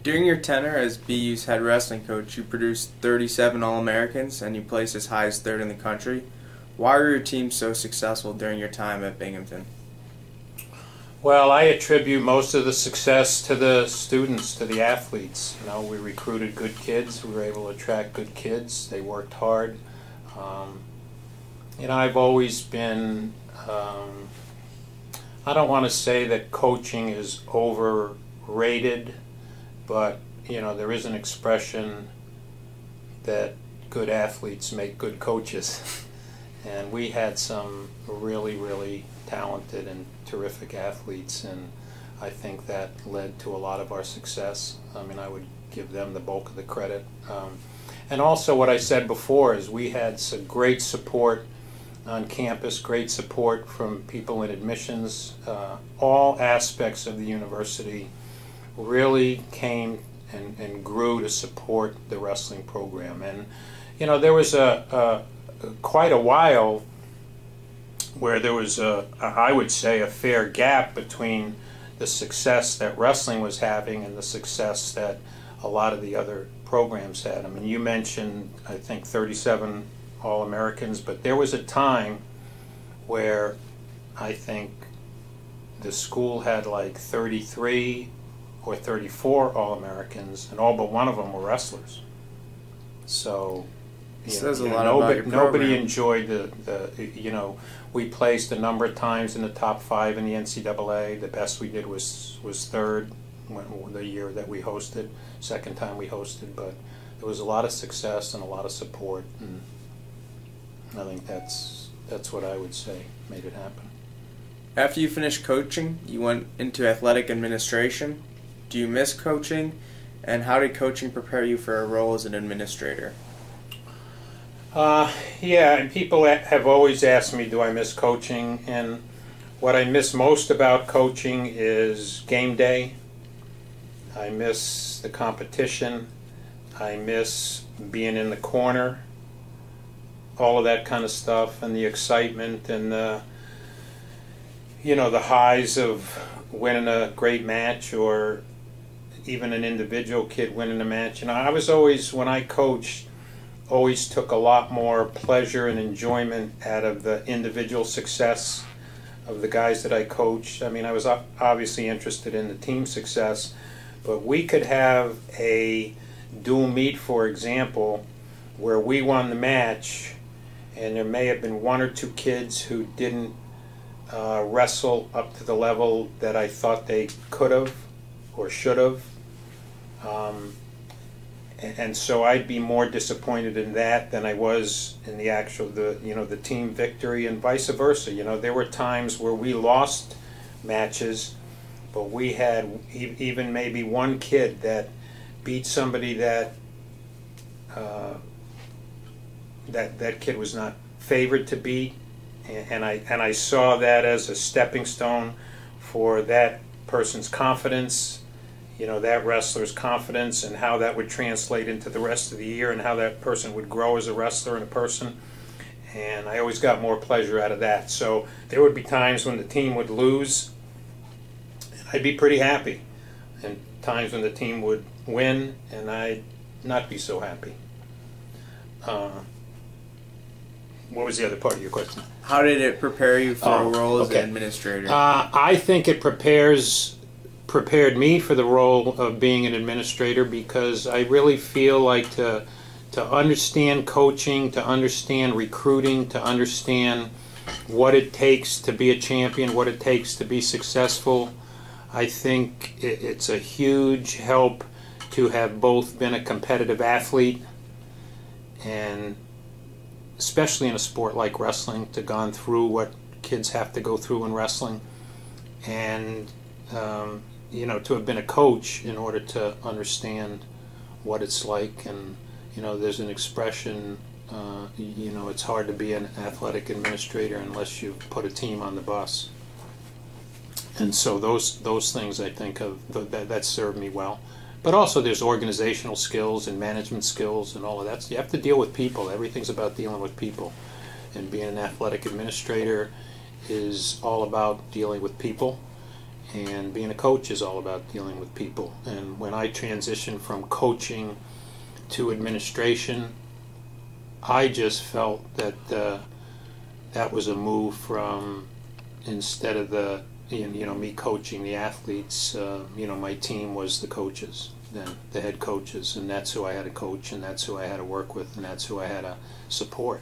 During your tenure as BU's head wrestling coach, you produced 37 All-Americans and you placed as high as third in the country. Why were your teams so successful during your time at Binghamton? Well, I attribute most of the success to the students, to the athletes. You know, we recruited good kids. We were able to attract good kids. They worked hard. You know, I've always been, I don't want to say that coaching is overrated, but, you know, there is an expression that good athletes make good coaches. And we had some really, really talented and terrific athletes, and I think that led to a lot of our success. I mean, I would give them the bulk of the credit. And also what I said before is we had some great support on campus, great support from people in admissions. All aspects of the university really came and grew to support the wrestling program. And, you know, there was quite a while where there was I would say, a fair gap between the success that wrestling was having and the success that a lot of the other programs had. I mean, you mentioned, I think, 37 All-Americans, but there was a time where I think the school had like 33 or 34 All-Americans, and all but one of them were wrestlers. So, nobody enjoyed you know, we placed a number of times in the top 5 in the NCAA. The best we did was third the year that we hosted, second time we hosted, but there was a lot of success and a lot of support, and I think that's what I would say made it happen. After you finished coaching, you went into athletic administration. Do you miss coaching, and how did coaching prepare you for a role as an administrator? Yeah, and people have always asked me, do I miss coaching? And what I miss most about coaching is game day. I miss the competition. I miss being in the corner, all of that kind of stuff, and the excitement and the, you know, the highs of winning a great match, or even an individual kid winning a match. You know, I was always, when I coached, always took a lot more pleasure and enjoyment out of the individual success of the guys that I coached. I mean, I was obviously interested in the team success, but we could have a dual meet, for example, where we won the match, and there may have been 1 or 2 kids who didn't wrestle up to the level that I thought they could have or should have. And so I'd be more disappointed in that than I was in the actual, the team victory, and vice versa. You know, there were times where we lost matches, but we had even maybe one kid that beat somebody that that kid was not favored to beat, and I saw that as a stepping stone for that person's confidence. You know, that wrestler's confidence, and how that would translate into the rest of the year, and how that person would grow as a wrestler and a person. And I always got more pleasure out of that. So there would be times when the team would lose, and I'd be pretty happy, and times when the team would win, and I'd not be so happy. What was the other part of your question? How did it prepare you for a role as an administrator? I think it prepared me for the role of being an administrator, because I really feel like to understand coaching, to understand recruiting, to understand what it takes to be a champion, what it takes to be successful, I think it's a huge help to have both been a competitive athlete, and especially in a sport like wrestling, to gone through what kids have to go through in wrestling, and you know, to have been a coach in order to understand what it's like. And, you know, there's an expression, you know, it's hard to be an athletic administrator unless you put a team on the bus. And so those things, I think, that served me well. But also there's organizational skills and management skills and all of that. So you have to deal with people. Everything's about dealing with people. And being an athletic administrator is all about dealing with people. And being a coach is all about dealing with people. And when I transitioned from coaching to administration, I just felt that that was a move from, instead of me coaching the athletes, my team was the coaches, then the head coaches, and that's who I had to coach, and that's who I had to work with, and that's who I had to support.